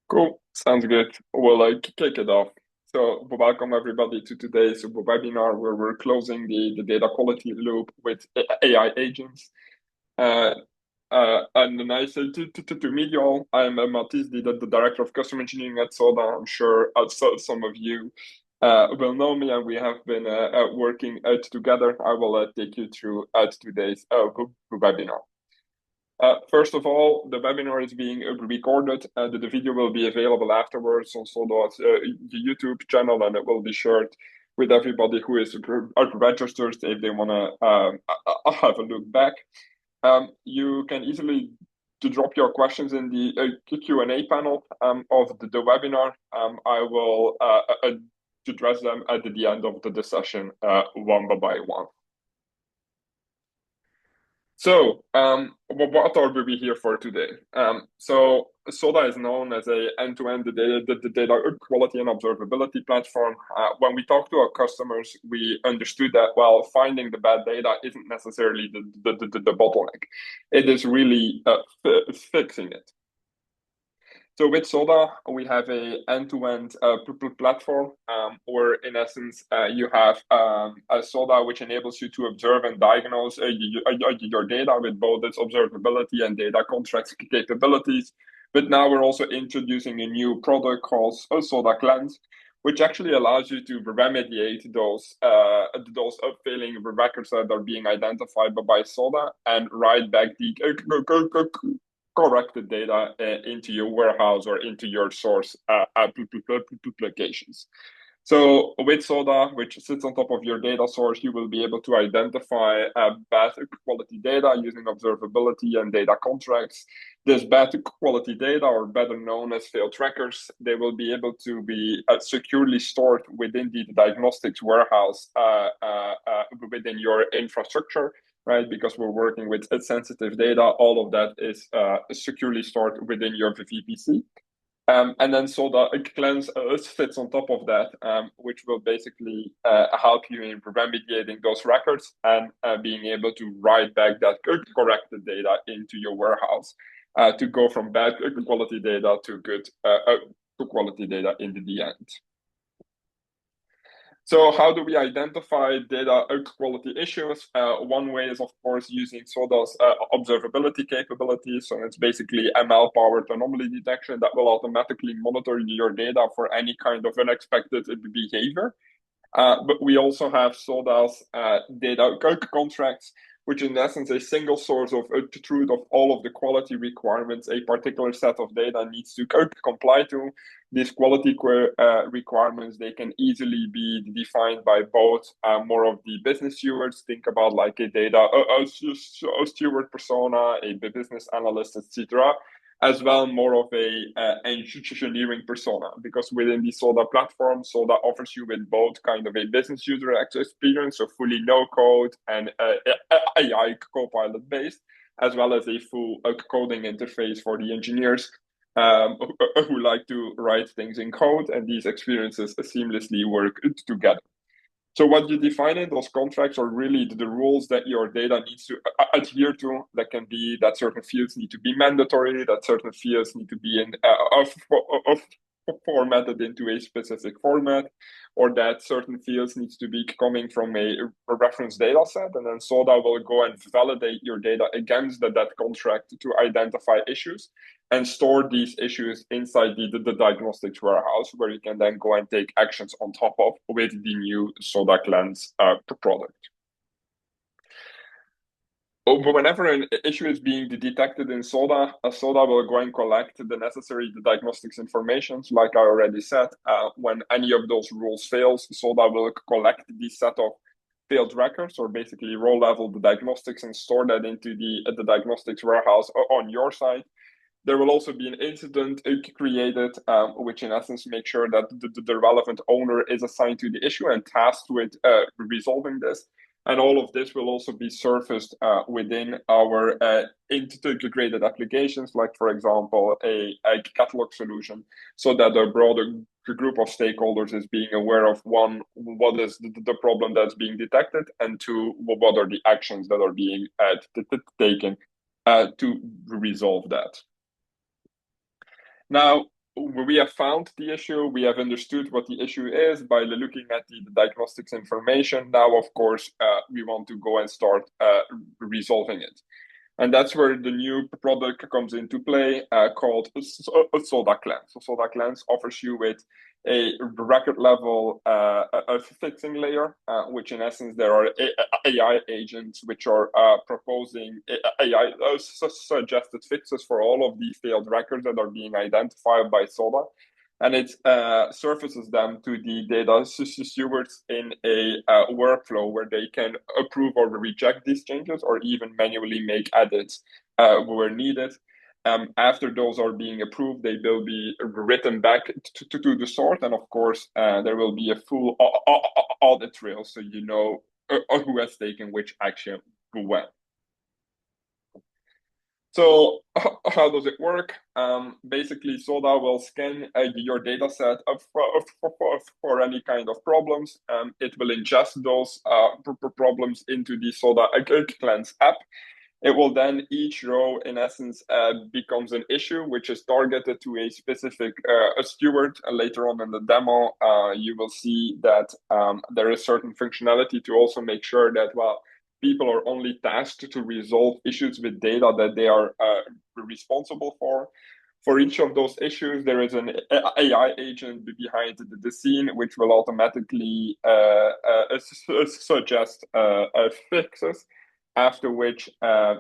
Cool. Sounds good. We'll kick it off. So, welcome everybody to today's webinar where we're closing the data quality loop with AI agents. Uh, and nice to meet you all. I'm Mathisse, the Director of Custom Engineering at Soda. I'm sure some of you will know me, and we have been working together. I will take you through today's webinar. First of all, the webinar is being recorded. The video will be available afterwards on Soda's YouTube channel, and it will be shared with everybody who is registered if they want to have a look back. You can easily to drop your questions in the Q&A panel of the webinar. I will address them at the end of the session one by one. So, what are we here for today? So, Soda is known as a end-to-end data quality and observability platform. When we talk to our customers, we understood that, well, finding the bad data isn't necessarily the bottleneck. It is really fixing it. So with Soda, we have a end-to-end platform where, in essence, you have a Soda which enables you to observe and diagnose your data with both its observability and data contracts capabilities. But now we're also introducing a new product called Soda Cleanse, which actually allows you to remediate those failing records that are being identified by Soda and write back the corrected data into your warehouse or into your source applications. So with Soda, which sits on top of your data source, you will be able to identify bad quality data using observability and data contracts. This bad quality data, or better known as failed trackers, they will be able to be securely stored within the diagnostics warehouse within your infrastructure, right? Because we're working with sensitive data, all of that is securely stored within your VPC. And then Soda Cleanse sits on top of that, which will basically help you in remediating those records and being able to write back that corrected data into your warehouse to go from bad quality data to good quality data in the end. So how do we identify data quality issues? One way is, of course, using Soda's observability capabilities. So it's basically ML-powered anomaly detection that will automatically monitor your data for any kind of unexpected behavior. But we also have Soda's data contracts, which in essence is a single source of truth of all of the quality requirements a particular set of data needs to comply to. These quality requirements, they can easily be defined by both more of the business stewards, think about like a data a steward persona, a business analyst, etc., as well more of a engineering persona, because within the Soda platform, Soda offers you with both kind of a business user experience, so fully no code and AI copilot based, as well as a full coding interface for the engineers who like to write things in code, and these experiences seamlessly work together. So what you define in those contracts are really the rules that your data needs to adhere to. That can be that certain fields need to be mandatory, that certain fields need to be formatted into a specific format, or that certain fields needs to be coming from a reference data set. And then Soda will go and validate your data against that contract to identify issues and store these issues inside the diagnostics warehouse, where you can then go and take actions on top of with the new Soda Cleanse product. Whenever an issue is being detected in Soda, Soda will go and collect the necessary diagnostics information. Like I already said, when any of those rules fails, Soda will collect the set of failed records, or basically row level the diagnostics and store that into the diagnostics warehouse on your side. There will also be an incident created, which in essence makes sure that the relevant owner is assigned to the issue and tasked with resolving this. And all of this will also be surfaced within our integrated applications, like, for example, a catalog solution, so that a broader group of stakeholders is being aware of, one, what is the problem that's being detected, and two, what are the actions that are being taken to resolve that. Now, we have found the issue. We have understood what the issue is by looking at the diagnostics information. Now, of course, we want to go and start resolving it. And that's where the new product comes into play called Soda Cleanse. So Soda Cleanse offers you with a record level fixing layer, which in essence there are AI agents which are proposing AI suggested fixes for all of these failed records that are being identified by Soda. And it surfaces them to the data stewards in a workflow where they can approve or reject these changes or even manually make edits where needed. After those are being approved, they will be written back to the source. And of course, there will be a full audit trail so you know who has taken which action when. So how does it work? Basically, Soda will scan your data set for any kind of problems. It will ingest those problems into the Soda Cleanse app. It will then, each row, in essence, becomes an issue, which is targeted to a specific steward. And later on in the demo, you will see that there is certain functionality to also make sure that, well, people are only tasked to resolve issues with data that they are responsible for. For each of those issues, there is an AI agent behind the scene, which will automatically suggest fixes. After which,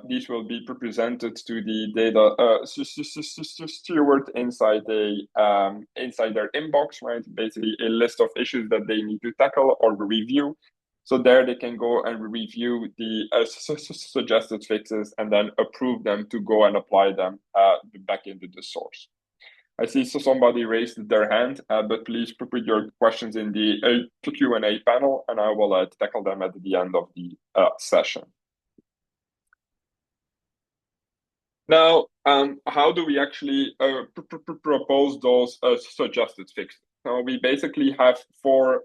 these will be presented to the data steward inside their inbox, right? Basically, a list of issues that they need to tackle or review. So there they can go and review the suggested fixes and then approve them to go and apply them back into the source. I see somebody raised their hand, but please put your questions in the Q&A panel, and I will tackle them at the end of the session. Now, how do we actually propose those suggested fixes? So we basically have four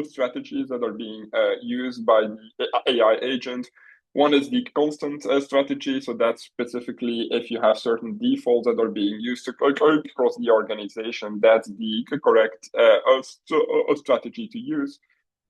strategies that are being used by the AI agent. One is the constant strategy. So that's specifically if you have certain defaults that are being used across the organization, that's the correct strategy to use.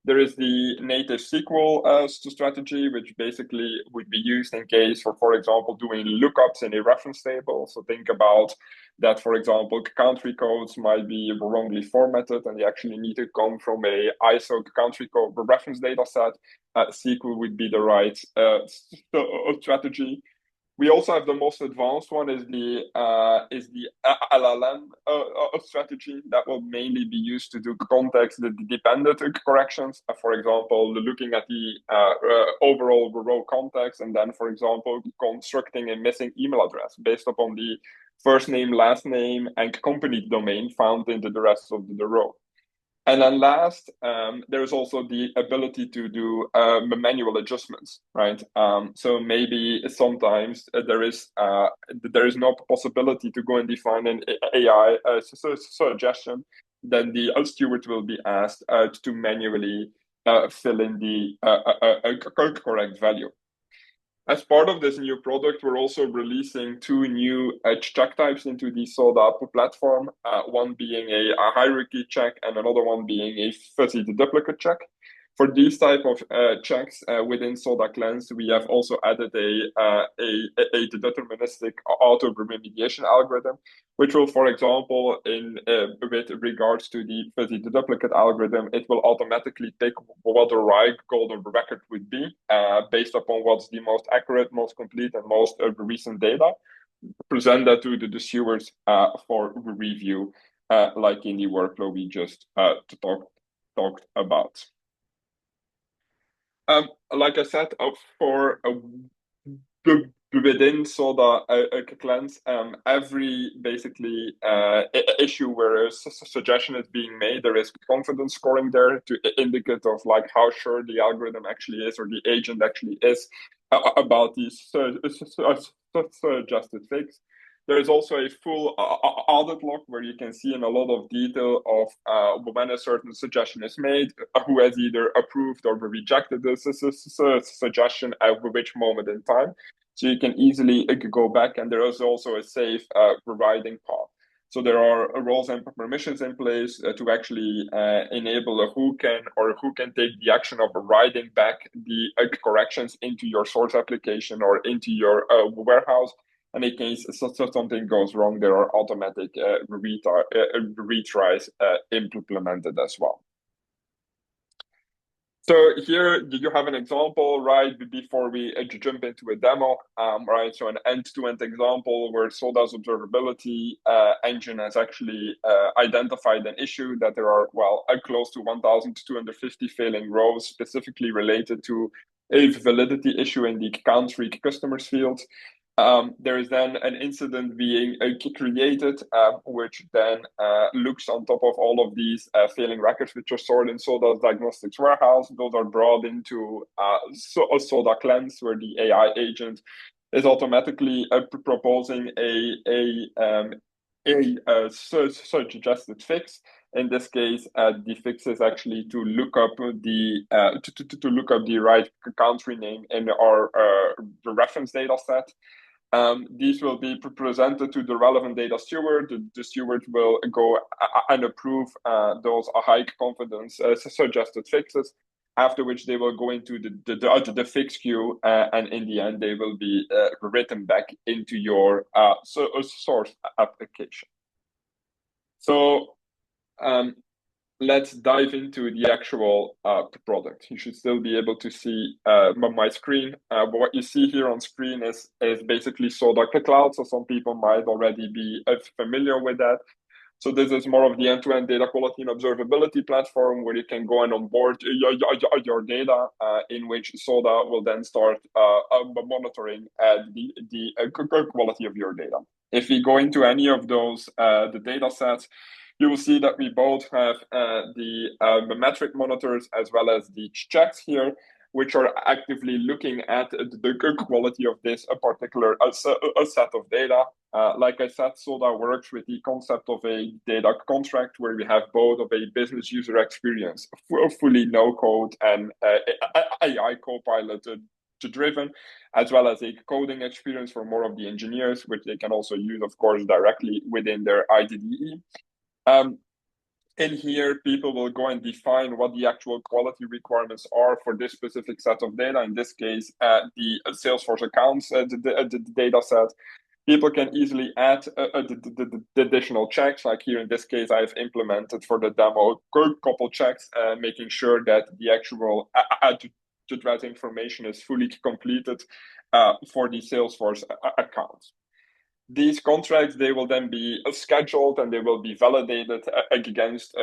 There is the native SQL strategy, which basically would be used in case for example, doing lookups in a reference table. So think about that, for example, country codes might be wrongly formatted and they actually need to come from a ISO country code reference data set. SQL would be the right strategy. We also have the most advanced one is the LLM strategy that will mainly be used to do context dependent corrections. For example, looking at the overall row context and then, for example, constructing a missing email address based upon the first name, last name, and company domain found into the rest of the row. And then last, there's also the ability to do manual adjustments, right? So maybe sometimes there is no possibility to go and define an AI suggestion. Then the steward will be asked to manually fill in the correct value. As part of this new product, we're also releasing two new check types into the Soda platform, one being a hierarchy check and another one being a fuzzy duplicate check. For these type of checks within Soda Cleanse, we have also added a deterministic auto remediation algorithm, which will, for example, with regards to the fuzzy duplicate algorithm, it will automatically pick what the right golden record would be based upon what's the most accurate, most complete, and most recent data. Present that to the stewards for review, like in the workflow we just talked about. Like I said, for within Soda Cleanse, every basically issue where a suggestion is being made, there is confidence scoring there to indicate of like how sure the algorithm actually is or the agent actually is about these suggested fix. There is also a full audit log where you can see in a lot of detail of when a certain suggestion is made, who has either approved or rejected the suggestion at which moment in time. So you can easily go back, and there is also a safe providing path. So there are roles and permissions in place to actually enable who can take the action of writing back the corrections into your source application or into your warehouse. And in case something goes wrong, there are automatic retries implemented as well. So here you have an example, right, before we jump into a demo, right? So an end-to-end example where Soda's observability engine has actually identified an issue that there are, well, close to 1,250 failing rows specifically related to a validity issue in the country customers field. There is then an incident being created, which then looks on top of all of these failing records, which are stored in Soda's diagnostics warehouse. Those are brought into a Soda cleanse, where the AI agent is automatically proposing a suggested fix. In this case, the fix is actually to look up the right country name in our reference data set. These will be presented to the relevant data steward. The steward will go and approve those high confidence suggested fixes, after which they will go into the fix queue, and in the end, they will be written back into your source application. So let's dive into the actual product. You should still be able to see my screen. But what you see here on screen is basically Soda Cloud. So some people might already be familiar with that. So this is more of the end-to-end data quality and observability platform, where you can go and onboard your data, in which Soda will then start monitoring the quality of your data. If we go into any of those the data sets, you will see that we both have the metric monitors as well as the checks here, which are actively looking at the quality of this particular set of data. Like I said, Soda works with the concept of a data contract, where we have both of a business user experience, fully no-code, and AI copilot driven, as well as a coding experience for more of the engineers, which they can also use, of course, directly within their IDE. In here, people will go and define what the actual quality requirements are for this specific set of data. In this case, the Salesforce accounts, the data set. People can easily add the additional checks. Like here in this case, I've implemented for the demo a couple checks, making sure that the actual address information is fully completed for the Salesforce accounts. These contracts, they will then be scheduled and they will be validated against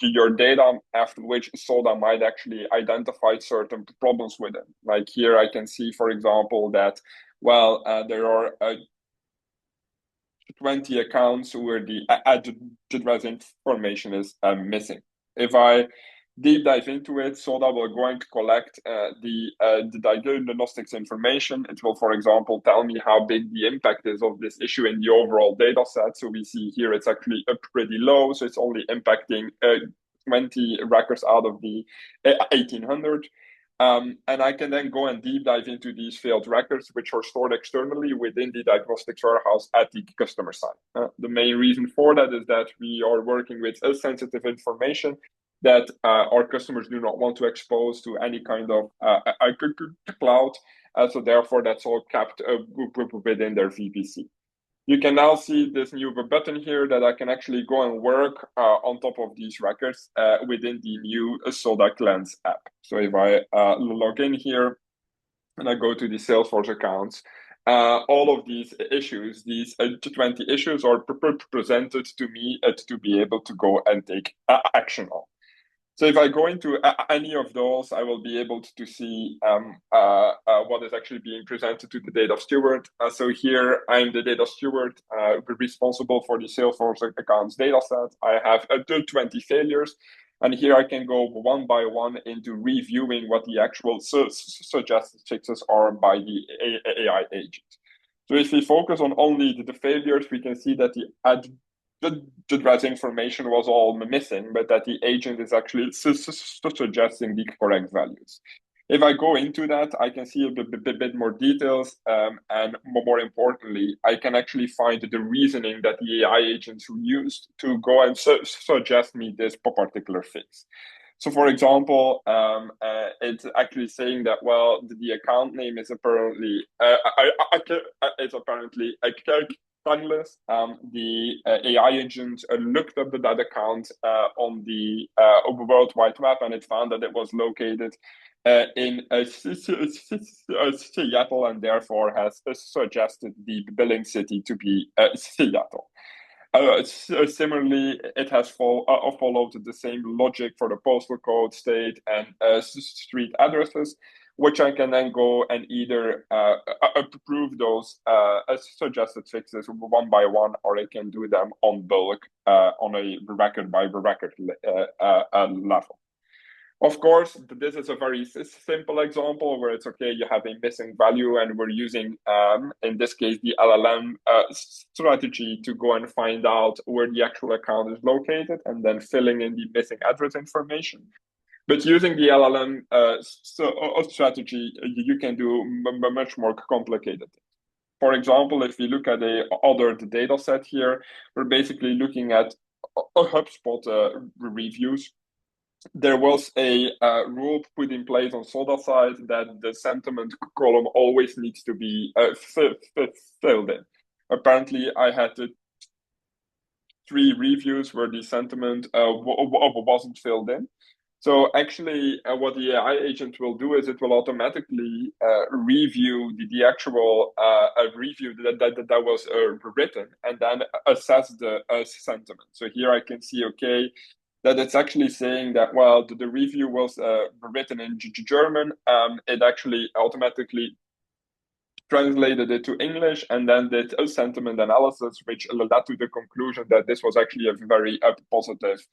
your data, after which Soda might actually identify certain problems with it. Like here, I can see, for example, that, well, there are 20 accounts where the address information is missing. If I deep dive into it, Soda will go and collect the diagnostics information. It will, for example, tell me how big the impact is of this issue in the overall data set. So we see here it's actually pretty low. So it's only impacting 20 records out of the 1,800. And I can then go and deep dive into these failed records, which are stored externally within the diagnostics warehouse at the customer side. The main reason for that is that we are working with sensitive information that our customers do not want to expose to any kind of cloud. So therefore, that's all kept within their VPC. You can now see this new button here that I can actually go and work on top of these records within the new Soda Cleanse app. So if I log in here and I go to the Salesforce accounts, all of these issues, these 20 issues, are presented to me to be able to go and take action on. So if I go into any of those, I will be able to see what is actually being presented to the data steward. So here, I'm the data steward responsible for the Salesforce accounts data set. I have 20 failures. And here I can go one by one into reviewing what the actual suggested fixes are by the AI agent. So if we focus on only the failures, we can see that the address information was all missing, but that the agent is actually suggesting the correct values. If I go into that, I can see a bit more details, and more importantly, I can actually find the reasoning that the AI agents used to go and suggest me this particular fix. So, for example, it's actually saying that, well, the account name is apparently it's apparently timeless. The AI agent looked up that account on the World Wide Web, and it found that it was located in Seattle, and therefore has suggested the billing city to be Seattle. Similarly, it has followed the same logic for the postal code, state, and street addresses, which I can then go and either approve those suggested fixes one by one, or I can do them on bulk on a record by record level. Of course, this is a very simple example where it's okay, you have a missing value, and we're using, in this case, the LLM strategy to go and find out where the actual account is located and then filling in the missing address information. But using the LLM strategy, you can do much more complicated things. For example, if we look at a other data set here, we're basically looking at HubSpot reviews. There was a rule put in place on Soda side that the sentiment column always needs to be filled in. Apparently, I had 3 reviews where the sentiment wasn't filled in. So actually, what the AI agent will do is it will automatically review the actual review that was written, and then assess the sentiment. So here I can see, okay, that it's actually saying that, well, the review was written in German. It actually automatically translated it to English and then did a sentiment analysis, which led to the conclusion that this was actually a very positive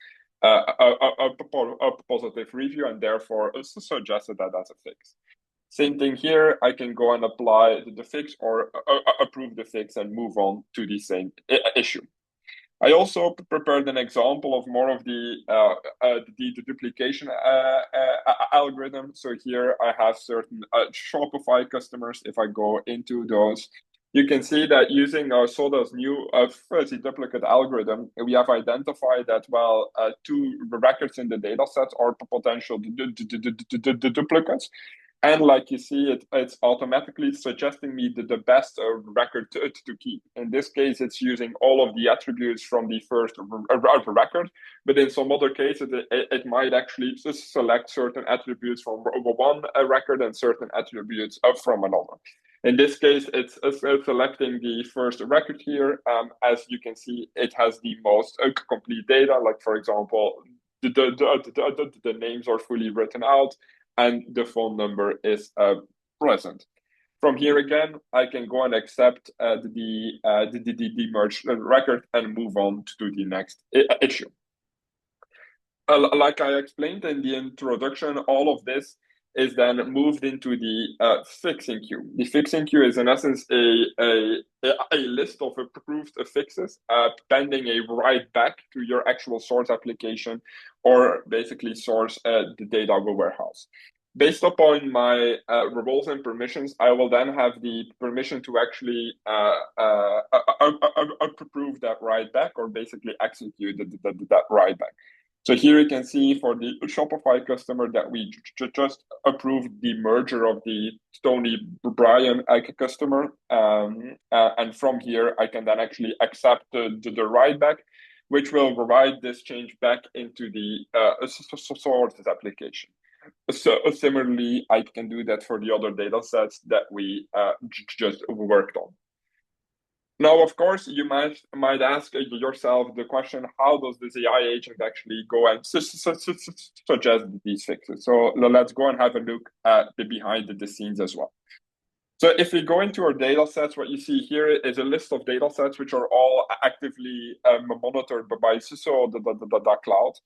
review, and therefore suggested that as a fix. Same thing here. I can go and apply the fix or approve the fix and move on to the same issue. I also prepared an example of more of the duplication algorithm. So here I have certain Shopify customers. If I go into those, you can see that using Soda's new fuzzy duplicate algorithm, we have identified that, well, 2 records in the data set are potential duplicates. And like you see, it's automatically suggesting me the best record to keep. In this case, it's using all of the attributes from the first record, but in some other cases, it might actually select certain attributes from one record and certain attributes from another. In this case, it's selecting the first record here. As you can see, it has the most complete data. Like, for example, the names are fully written out, and the phone number is present. From here again, I can go and accept the merged record and move on to the next issue. Like I explained in the introduction, all of this is then moved into the fixing queue. The fixing queue is in essence a list of approved fixes pending a write back to your actual source application, or basically source the data warehouse. Based upon my roles and permissions, I will then have the permission to actually approve that write back, or basically execute that write back. So here you can see for the Shopify customer that we just approved the merger of the Tony Bryan customer. And from here, I can then actually accept the write back, which will provide this change back into the sources application. So similarly, I can do that for the other data sets that we just worked on. Now, of course, you might ask yourself the question, how does this AI agent actually go and suggest these fixes? So let's go and have a look at the behind the scenes as well. So if we go into our data sets, what you see here is a list of data sets which are all actively monitored by the cloud.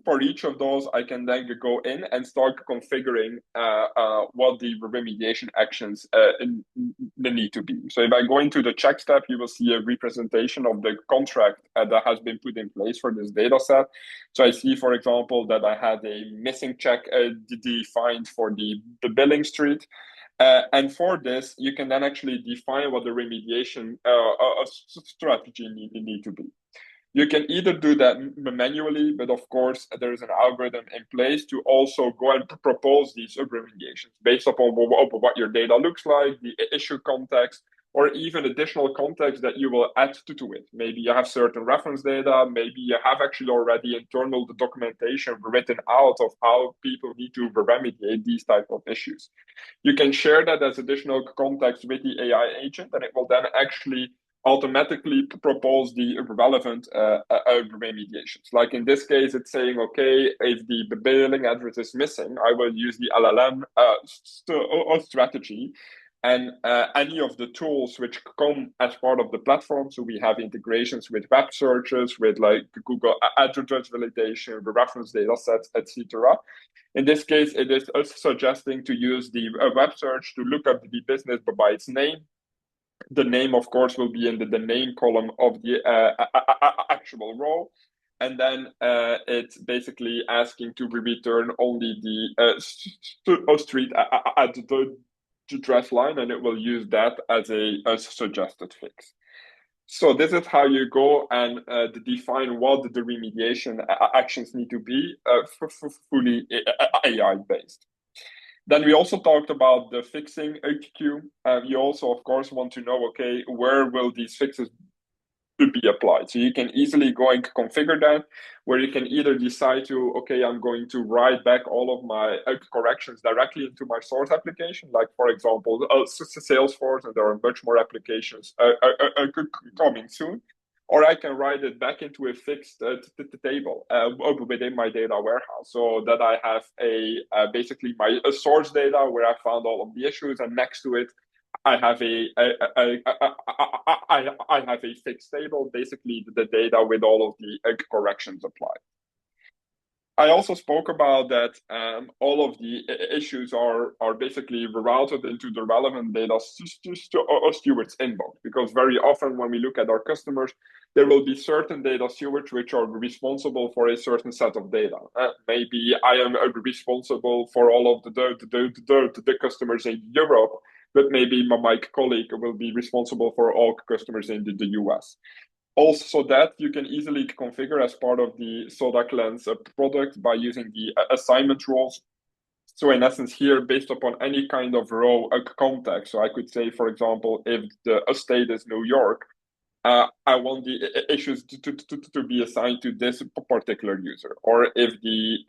For each of those, I can then go in and start configuring what the remediation actions need to be. So if I go into the check step, you will see a representation of the contract that has been put in place for this data set. So I see, for example, that I had a missing check defined for the billing street. And for this, you can then actually define what the remediation strategy need to be. You can either do that manually, but of course, there is an algorithm in place to also go and propose these remediations based upon what your data looks like, the issue context, or even additional context that you will add to it. Maybe you have certain reference data, maybe you have actually already internal documentation written out of how people need to remediate these type of issues. You can share that as additional context with the AI agent, and it will then actually automatically propose the relevant remediations. Like in this case, it's saying, okay, if the billing address is missing, I will use the LLM strategy. And any of the tools which come as part of the platform, so we have integrations with web searches, with like Google address validation, the reference data sets, etc. In this case, it is us suggesting to use the web search to look up the business by its name. The name, of course, will be in the name column of the actual row. And then it's basically asking to return only the street at the address line, and it will use that as a suggested fix. So this is how you go and define what the remediation actions need to be fully AI-based. Then we also talked about the fixing queue. You also, of course, want to know, okay, where will these fixes be applied? So you can easily go and configure that, where you can either decide to, okay, I'm going to write back all of my corrections directly into my source application, like, for example, Salesforce, and there are much more applications coming soon. Or I can write it back into a fixed table within my data warehouse, so that I have basically my source data where I found all of the issues, and next to it, I have I have a fixed table, basically the data with all of the corrections applied. I also spoke about that all of the issues are basically routed into the relevant data steward's inbox, because very often when we look at our customers, there will be certain data stewards which are responsible for a certain set of data. Maybe I am responsible for all of the customers in Europe, but maybe my colleague will be responsible for all customers in the US. Also, that you can easily configure as part of the Soda Cleanse product by using the assignment roles. So in essence here, based upon any kind of row context, so I could say, for example, if the state is New York, I want the issues to be assigned to this particular user. Or if the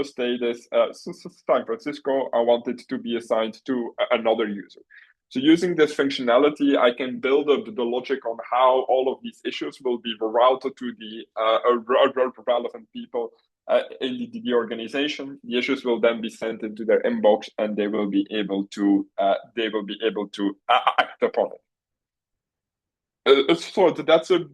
state is San Francisco, I want it to be assigned to another user. So using this functionality, I can build up the logic on how all of these issues will be routed to the relevant people in the organization. The issues will then be sent into their inbox, and they will be able to act upon it. So that's a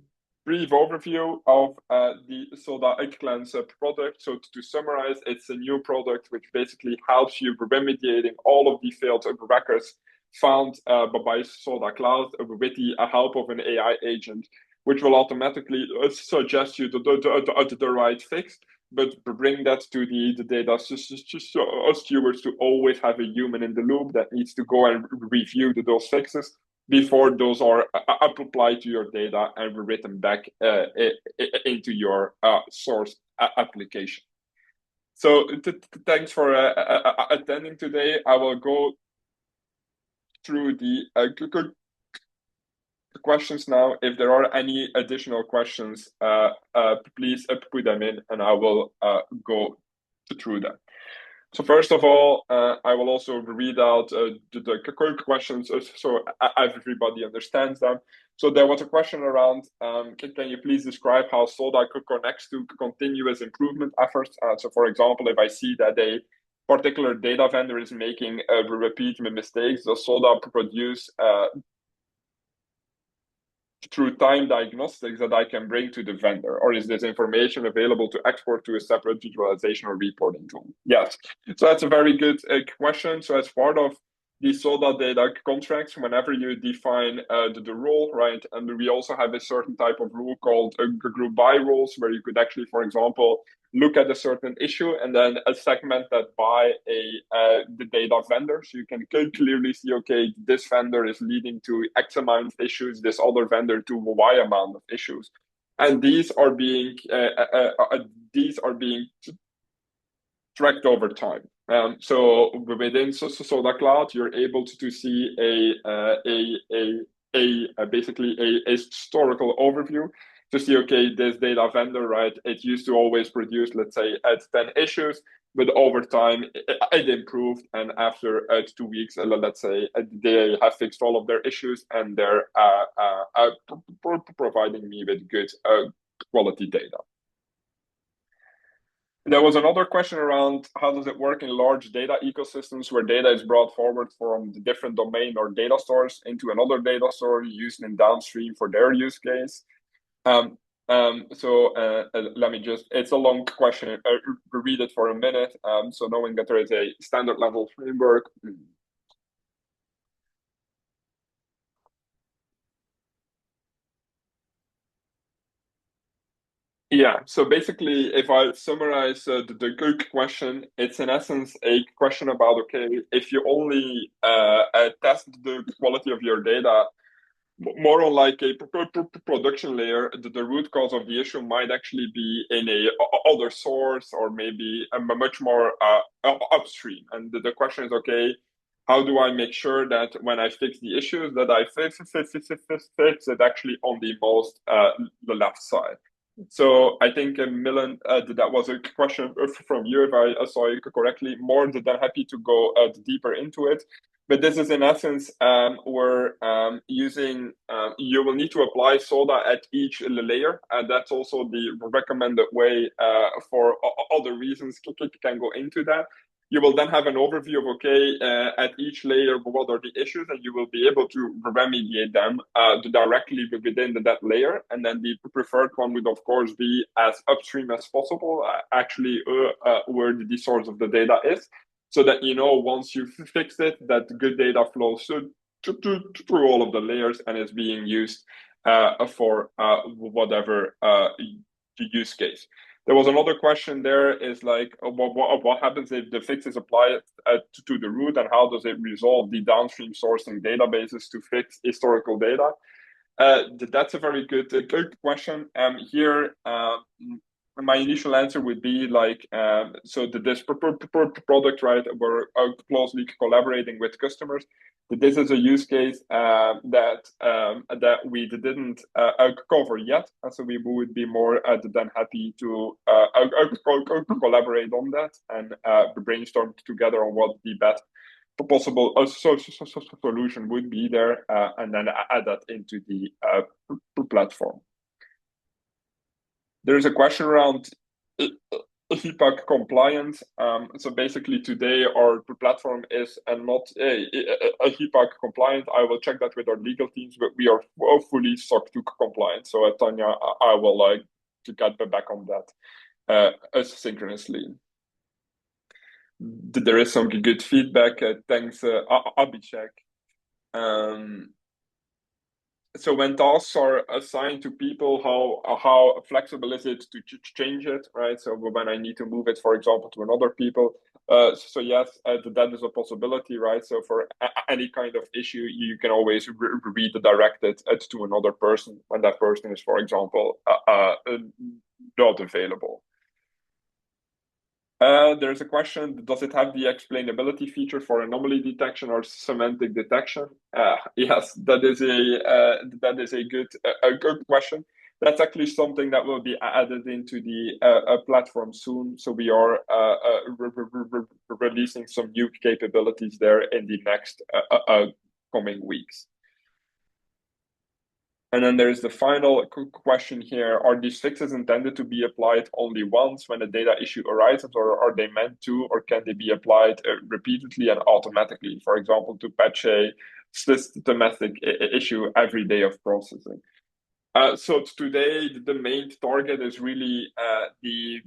brief overview of the Soda Cleanse product. So to summarize, it's a new product which basically helps you remediating all of the failed records found by Soda Cloud with the help of an AI agent, which will automatically suggest you the right fix, but bring that to the data stewards to always have a human in the loop that needs to go and review those fixes before those are applied to your data and written back into your source application. So thanks for attending today. I will go through the questions now. If there are any additional questions, please put them in, and I will go through them. So first of all, I will also read out the questions so everybody understands them. So there was a question around, can you please describe how Soda connects to continuous improvement efforts? So for example, if I see that a particular data vendor is making repeat mistakes, does Soda produce through time diagnostics that I can bring to the vendor? Or is this information available to export to a separate visualization or reporting tool? Yes. So that's a very good question. So as part of the SODA data contracts, whenever you define the role, right, and we also have a certain type of rule called group by rules, where you could actually, for example, look at a certain issue and then segment that by the data vendor. So you can clearly see, okay, this vendor is leading to X amount of issues, this other vendor to Y amount of issues, and these are being tracked over time. So within Soda Cloud, you're able to see basically a historical overview to see, okay, this data vendor, right, it used to always produce, let's say, at 10 issues, but over time it improved, and after 2 weeks, let's say, they have fixed all of their issues, and they're providing me with good quality data. There was another question around how does it work in large data ecosystems where data is brought forward from the different domain or data stores into another data store used in downstream for their use case. Let me just, it's a long question, read it for a minute. So knowing that there is a standard level framework. Yeah, so basically, if I summarize the good question, it's in essence a question about, okay, if you only test the quality of your data more on like a production layer, the root cause of the issue might actually be in a other source or maybe a much more upstream. And the question is, okay, how do I make sure that when I fix the issues that I fix it actually on the most the left side? So I think Milan, that was a question from you, if I saw you correctly. More than happy to go deeper into it. But this is in essence we're using, you will need to apply SODA at each layer. And that's also the recommended way for other reasons can go into that. You will then have an overview of, okay, at each layer, what are the issues, and you will be able to remediate them directly within that layer. And then the preferred one would, of course, be as upstream as possible, actually where the source of the data is, so that you know once you fix it, that good data flows through all of the layers and is being used for whatever use case. There was another question there is like, what happens if the fix is applied to the root, and how does it resolve the downstream sourcing databases to fix historical data? That's a very good question. Here, my initial answer would be like, so this product, right, we're closely collaborating with customers. This is a use case that we didn't cover yet, so we would be more than happy to collaborate on that and brainstorm together on what the best possible solution would be there, and then add that into the platform. There's a question around HIPAA compliant. So basically today our platform is not a HIPAA compliant. I will check that with our legal teams, but we are fully SOC 2 compliant. So Tanya, I will like to get back on that asynchronously. There is some good feedback. Thanks, Abhishek. So when tasks are assigned to people, how flexible is it to change it, right? So when I need to move it, for example, to another people, so yes, that is a possibility, right? So for any kind of issue, you can always redirect it to another person when that person is, for example, not available. There's a question, does it have the explainability feature for anomaly detection or semantic detection? Yes, that is a good question. That's actually something that will be added into the platform soon. So we are releasing some new capabilities there in the next coming weeks. And then there's the final question here. Are these fixes intended to be applied only once when a data issue arises, or are they meant to, or can they be applied repeatedly and automatically, for example, to patch a systematic issue every day of processing? So today, the main target is really the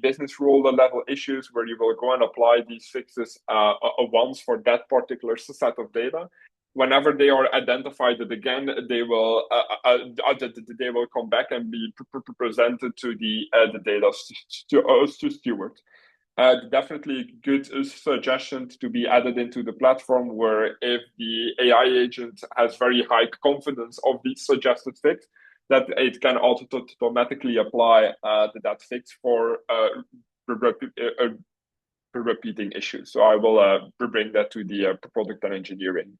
business rule level issues where you will go and apply these fixes once for that particular set of data. Whenever they are identified again, they will come back and be presented to the data to steward. Definitely good suggestion to be added into the platform where if the AI agent has very high confidence of the suggested fix, that it can automatically apply that fix for repeating issues. So I will bring that to the product and engineering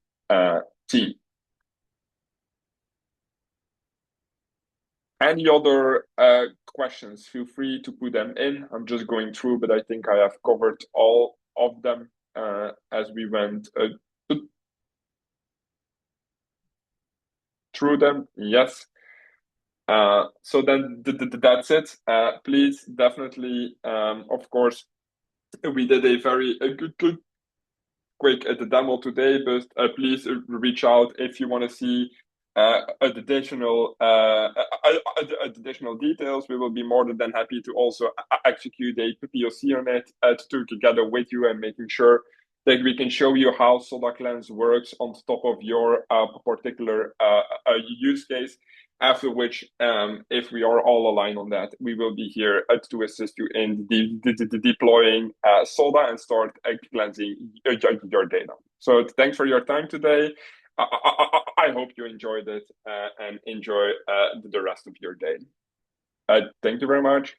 team. Any other questions? Feel free to put them in. I'm just going through, but I think I have covered all of them as we went through them. Yes. So then that's it. Please definitely, of course, we did a very good quick at the demo today, but please reach out if you want to see additional details. We will be more than happy to also execute a POC on it together with you and making sure that we can show you how SodaCleanse works on top of your particular use case. After which, if we are all aligned on that, we will be here to assist you in deploying Soda and start cleansing your data. So thanks for your time today. I hope you enjoyed it and enjoy the rest of your day. Thank you very much.